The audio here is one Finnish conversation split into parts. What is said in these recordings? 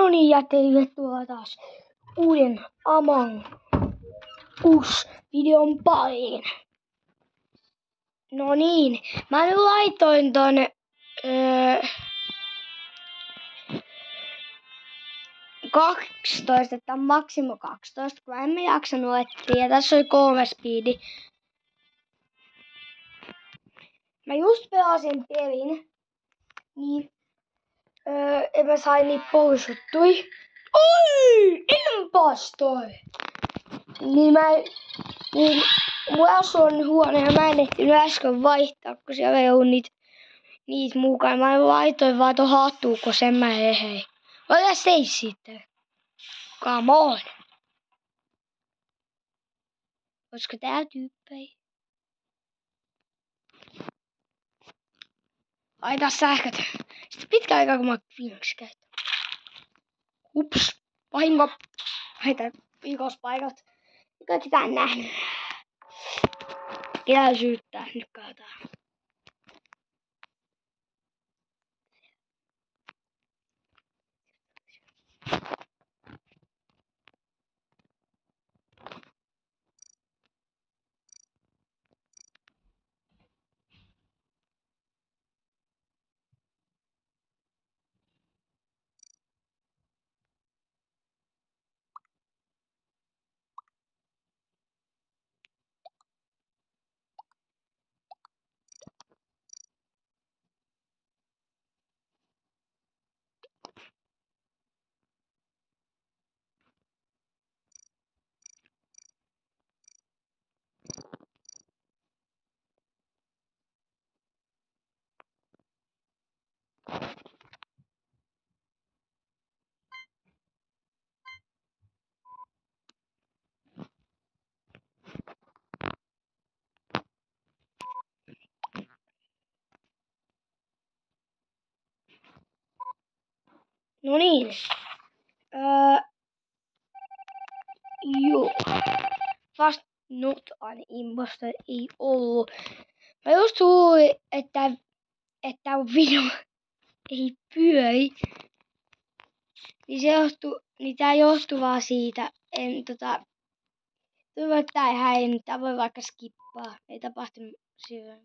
No niin, ja tervetuloa taas uuden Among Us-videon pariin. No niin, mä nyt laitoin ton 12, että on maksimo 12, kun emme jaksanut etsiä. Tässä oli 3 speedi. Mä just pelasin pelin, niin mä sain niitä poistuttui. Oi! Impastor! Niin mulla on huono ja mä en ehtinyt äsken vaihtaa, kun siellä ei ollut niitä mukaan. Mä laitoin vaan ton hattuun, kun sen mä hei. Ota se sitten. Come on! Olisiko tää tyyppejä? Laita sähköt. Sitten pitkä aikaa, kun mä viimeksi käytän. Ups. Vahinko. Laita rikospaikat. Mikä sitä en nähnyt. Ketä syyttää? Nyt katsotaan. No niin. Joo. Fast not an imposter ei ollut. Mä just luulin, että video ei pyöri. Niin tää johtuu vaan siitä. Toivon, että tää ei häirinnyt. Tää voi vaikka skippaa. Ei tapahtunut syödä.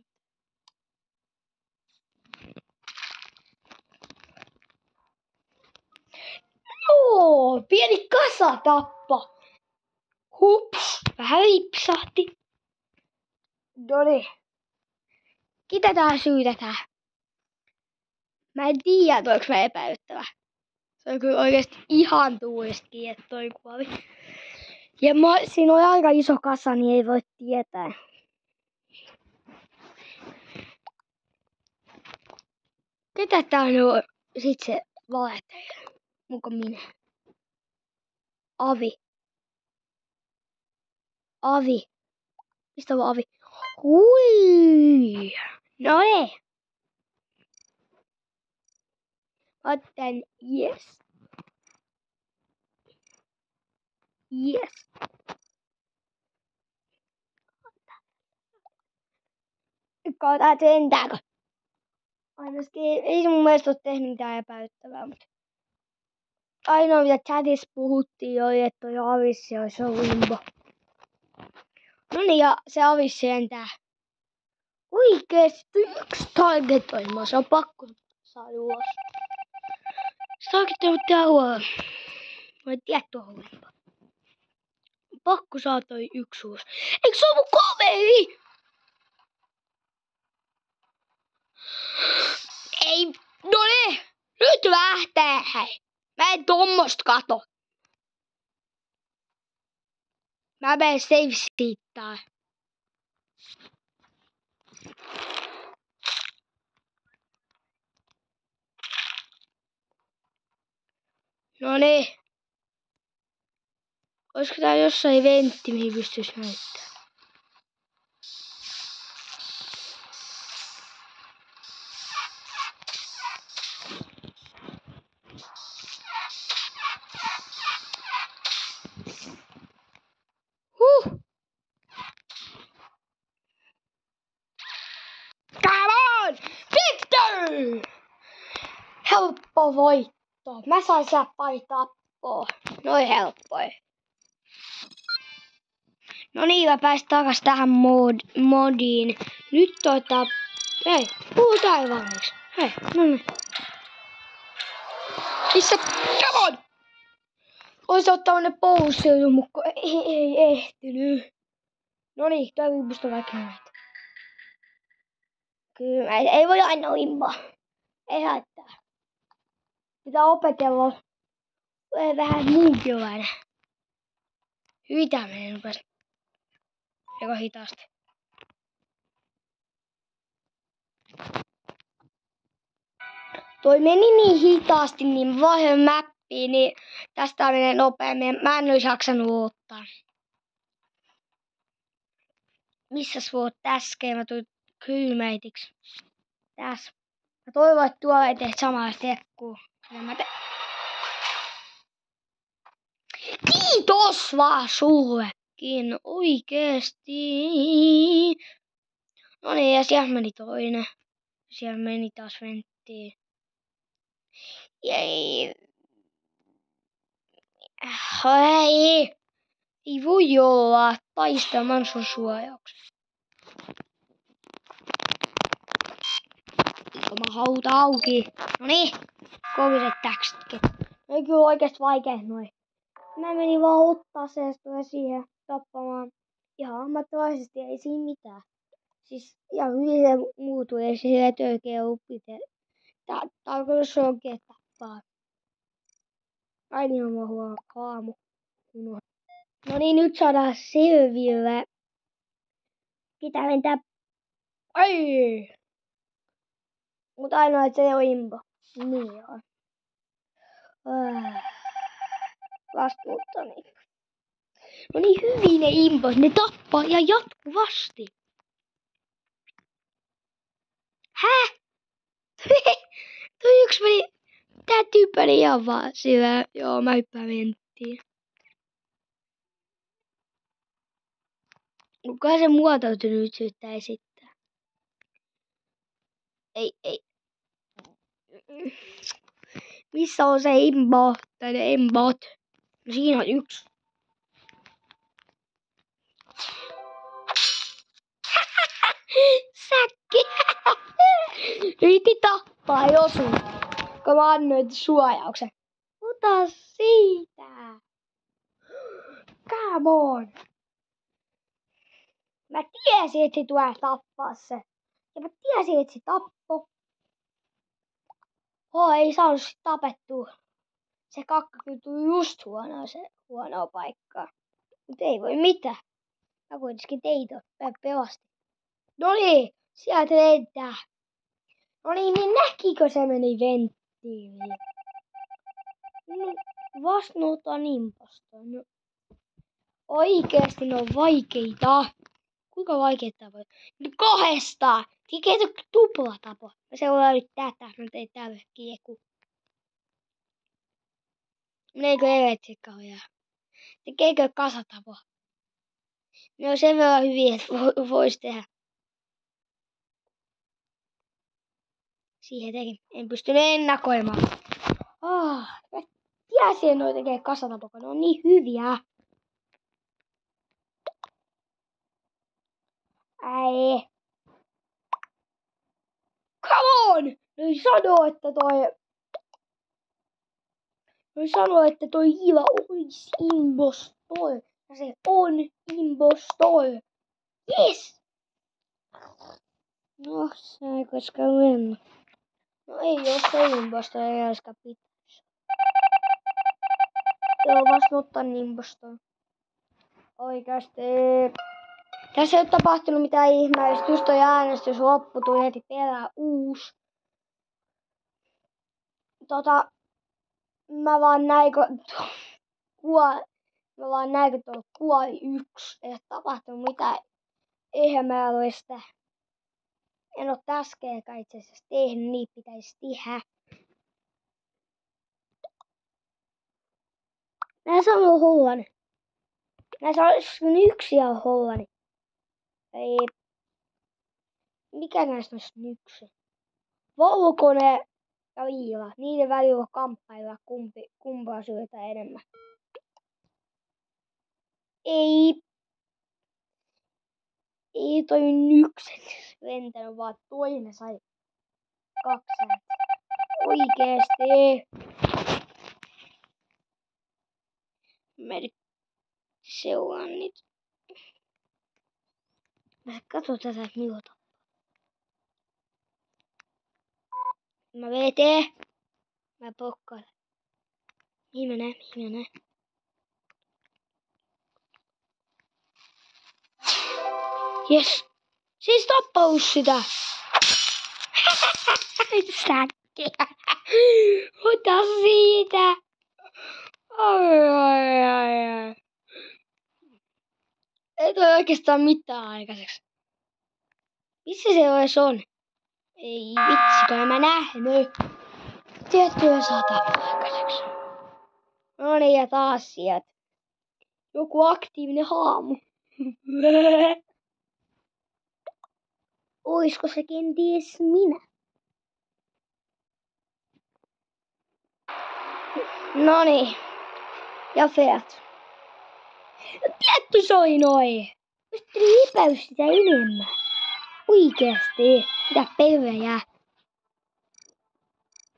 Joo, pieni kasatappa. Hups, vähän lipsahti. Noniin. Ketä tää syytetään? Mä en tiedä, onko mä epäilyttävä. Se on kyllä oikeesti ihan tuulistakin, että toi kuoli. Ja siinä on aika iso kasa, niin ei voi tietää. Ketä tää on sit se valettaja? Muka minä. Avi. Avi. Mistä on Avi? Hui. No ei. Otten yes. Yes. Katsotaan sentäänkö. Ainakin ei se mun mielestä ole tehnyt mitään epäilyttävää, mutta ainoa mitä chatissa puhuttiin oli, että toi avissi olisi ollut limbo. No niin, ja se avissi lentää. Oikeesti yksi targetoimaan, se on pakko saada ulos. Se targetoimaan tää huolella. Mä en tiedä tuohon limbo. Pakko saada toi yksi ulos. Eikö se ole mun kaveri? Ei, no niin, nyt lähtee hei. Mä en tommosta kato. Mä menen save seattaan. No niin. Olisiko tää jossain ventti, mihin pystyis näyttämään? Come on! Victor! Helppo voitto. Katso, mä sain sieltä pari tappoa. Noin helppoi. No niin, mä pääsin takas tähän modiin. Nyt Hei, puhutaan valmiiksi. Hei, no niin. Missä? Come on! Ois ottanut ne pousseudun, mutta ei ehtinyt. Noniin, toivon musta vaikka näitä. Kyllä, ei voi aina immaa. Ei haittaa. Pitää opetella vähän muunkin aina. Hyvin tää menee nopeasti. Eikä hitaasti. Toi meni niin hitaasti, niin vaihdoin mäppiin, niin tästä menee nopeammin. Mä en ois jaksanut odottaa. Missäs voit äsken? Mä tulin kylmeitiksi. Tässä. Mä toivon, että tuolla ei tee samaa tekkuu. Kiitos vaan sullekin. Oikeesti. No niin, ja siellä meni toinen. Siellä meni taas venttiin. Ei voi olla taistelman sun suojauksessa. Oma hauta auki. Noniin, koviset täksetkin. No ei kyllä oikeesti vaikea noin. Mä menin vaan ottaa se siihen tappamaan. Ihan ammattilaisesti, ei siinä mitään. Siis ihan hyvin se muutui, ei se törkeä uppite. Tarkoitus onkin, että tappaa. Aina on huono kaamu. No niin, nyt saadaan selville. Pitää lentää. Ai! Mut ainoa, että se ei oo impo. Niin on. Vastuuttani. No niin, hyvin ne impos. Ne tappaa ja jatkuvasti. Häh? Toi yks meni. Tää tyyppäni ihan vaan sillä. Joo, mä hyppään venttiin. Kuka se muotoutunut syyttää esittää? Ei. Missä on se imbo? Tai ne imbot? No siinä on yksi. Säkki! Yritti tappaa, ei osunut. Kun mä annoin suojauksen. Ota siitä! Come on! Mä tiesin, että se tulee tappaa se. Ja mä tiesin, että se tappoi. Ei saanut sit tapettua. Se kakka kyllä tuli just huonoa paikkaa. Mut ei voi mitään. Mä kuitenkin teitä pelasti. Noniin, sieltä lentää. Noniin, niin näkikö se meni venttiin? No, vastuutan imposta. No, oikeesti ne on vaikeita. Kuinka vaikeita voi? Nyt kahdestaan! Tekeekö tuplatapo? Mä seuraan nyt tätä. Mä tein tälle kieku. Meneekö elektsikauja? Tekeekö kasatapo? Ne on sen verran hyviä, että vois tehdä. Siihen tekin. En pystynyt ennakoimaan. Mä tiesin, että noi tekee kasatapo, kun ne on niin hyviä. Äi. Come on! Noi sanoo, että toi Iiva ois imbostoi. Ja se on imbostoi. Yes! No, se ei koskaan mennä. No ei oo se imbostoi, ei olisikaan pitäis. Joo, vasta ottan imbostoi. Oikeasti. Tässä ei oo tapahtunut mitään ihmeellistä. Just toi äänestys loppu, tuli heti perään uusi. Mä vaan näin, kun tuolla kuoli yksi. Ei oo tapahtunut mitään ihmeellistä. En oo täskeäkään itse asiassa tehnyt, niin pitäis tehdä. Näissä on Hollani. Näissä olisi yksi ja Hollani. Ei. Mikä näistä on yksi? Valkone ja viila. Niiden välillä kamppailla kumpaa syötä enemmän. Ei toi yksin lentänyt, vaan toinen sai 2 ääntä. Oikeesti. Mä nyt seuraan niitä. Mä katson tätä, että milloin. Mä veteen. Mä pokkailen. Mihin mä näen? Jes. Siis tappaus sitä. Säkkiä. Ota siitä. Ai. Ei toi oikeastaan mitään aikaiseksi. Missä se edes on? Ei vitsikö, mä nähnyt. Tiettyä saa tappaa aikaiseksi. No niin, ja taas sieltä. Joku aktiivinen haamu. Oisko se kenties minä? Noniin. Ja feat. Tietty soi noin. Pystyy lipäys sitä enemmän. Oikeesti. Mitä pelejä.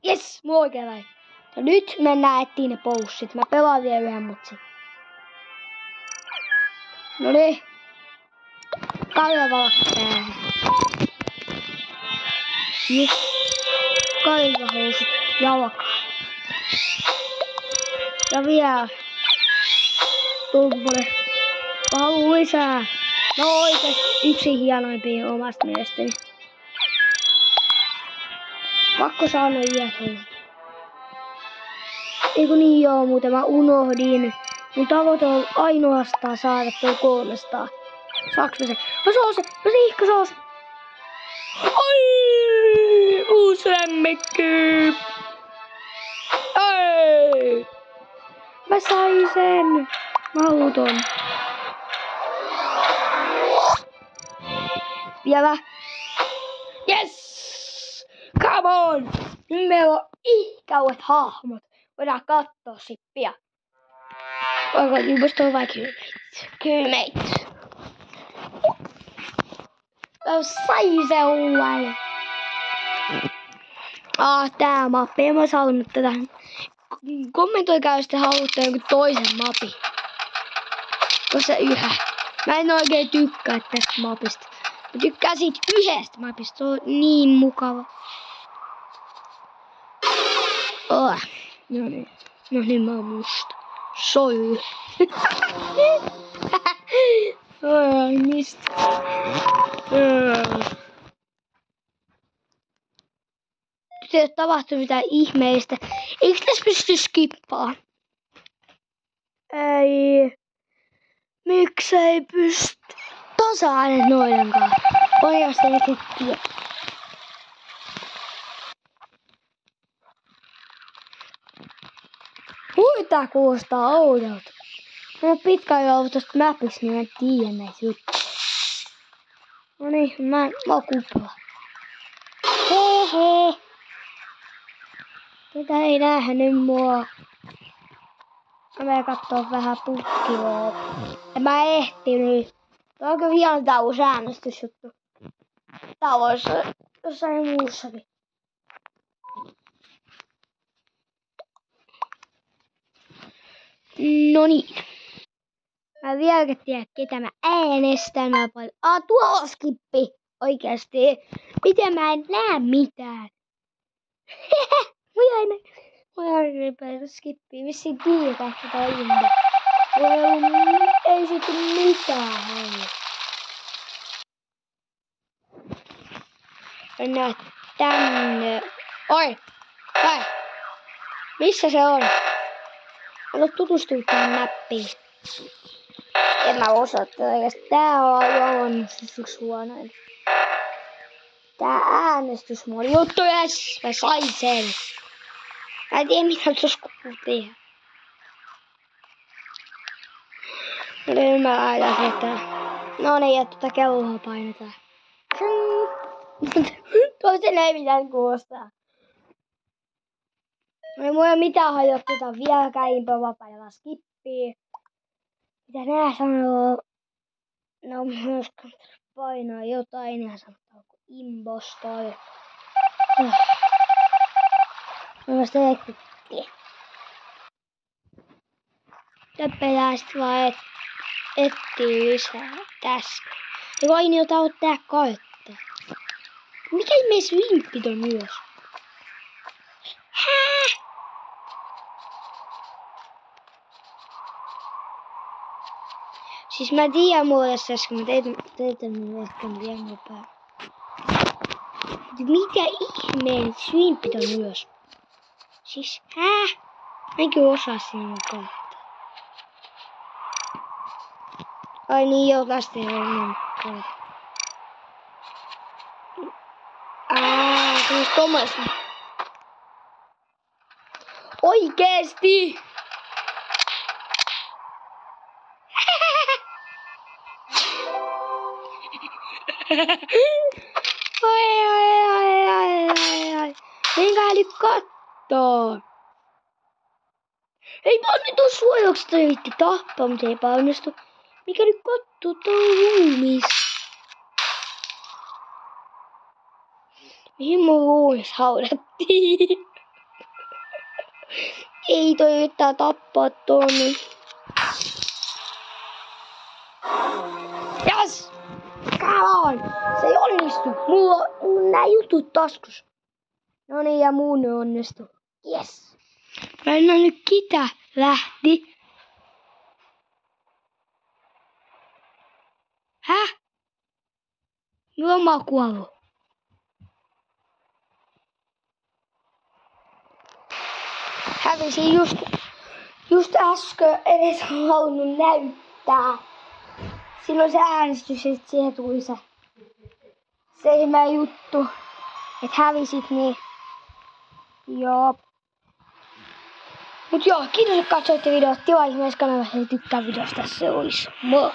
Jes, mulla oikein vai. Ja nyt mennään etsiin ne poussit. Mä pelaan vielä yhden mutsin. Noniin. Kaljavalakka päähän. Jes. Kaljahousut jalkaan. Ja vielä. Tumpule. Haluun lisää. No oikeesti yksi hienoimpia omasta mielestäni. Pakko saada noin iät housut. Eiku niin joo, muuten mä unohdin. Mun tavoite on ainoastaan saada toi 300. Saaks mä se? No se on se! No se ihka se on se! Ai! Uusi lemmikki! Ai! Mä sain sen! Mauton. Vielä. Yes! Come on! Nyt meillä on ihkauet hahmot. Voidaan kattoo sit pian. Voiko ilmastoa vai kyymeit? Mä sain se uuden. Tää mappi. En mä halunnut tätä. Kommentoikaa, jos te haluatte jonkun toisen mapin. Koska yhä. Mä en oikein tykkää tästä mapista. Mä tykkään siitä yhdestä mapista. Se on niin mukava. No niin, mä oon musta. Soi. Ai, mistä? Nyt ei oo tapahtunut mitään ihmeellistä. Eikö tässä pysty skippaamaan? Ei. Miksei pysty? Tasa-aineet noidenkaan. Oikeasti ei tiedä. Tää kuulostaa oudolta. Mä oon pitkään jo ollut tosta mapista, niin mä en tiedä näitä juttuja. Noniin, mä oon kupla. Hehe. Tätä ei nähnyt mua. Mä menen kattoo vähän putkiloa. En mä ehtinyt. Onko vielä tää uusi äänestysjuttu? Tää vois jossain muussakin. No niin. Mä vieläkään tiedä, ketä mä äänestän. Mä paljon. Tuolla skippi. Oikeesti. Miten mä en näe mitään? Mä aina päästä skippiin. Vissiin kiikaa tätä ilmaa. Ei siitä mitään. Mennään tänne. Oi! Hei! Missä se on? Alo tutustua tähän näppiin. En mä osaa tätä. Tää on aivan yksi huonoin. Tää äänestysmoodi. Juttu jes! Mä sain sen. Mä en tiedä mitä tuossa kuuluu tehdä. No niin mä laitan sitä. No niin, ja tuota kelloa painetaan. Toisen ei mitään kuulostaa. No ei mulla mitään hajoteta vieläkään, impä vapailla skippii. Mitä nää sanoo? No myös painaa jotain ja sanoo kuin impostor. No se ekutti. Töppelää sit vaan etsii lisää tästä. Ja vain jota ottaa koettaa. Mikä ihmeen swimpit on myös? Hää? Siis mä tiedän muodossa, koska mä tein mun ehkä vielä päällä. Mitä ihmeen swimpit on myös? Siis hää? Mä en kyllä osaa sinne koettaa. Ai niin joo, tästä ei ole koettaa. Se on tommoista. Oikeesti! Ai. Menkää nyt kattoo. Ei onnistu suojeluksi toi yritti tappaa, mutta ei onnistu. Mikä nyt kattoo toi ruumis? Mihin mun ruumis haudattiin? Ei toi yrittää tappaa tuonne. Jas! Come on! Se ei onnistu. Mulla on nää jutut taskus. No niin, ja muun ne onnistu. Yes! Mä en nyt kita lähti. Häh? Mulla on makualu. Hävisin just äsken, edes halunnut näyttää. Silloin se äänestys, että siihen tuli se ihme juttu, että hävisit niin. Joo. Mut joo, kiitos että katsoitte videota. Tilaa ihmeessä kanavassa ja tykkää videosta. Se olisi moi!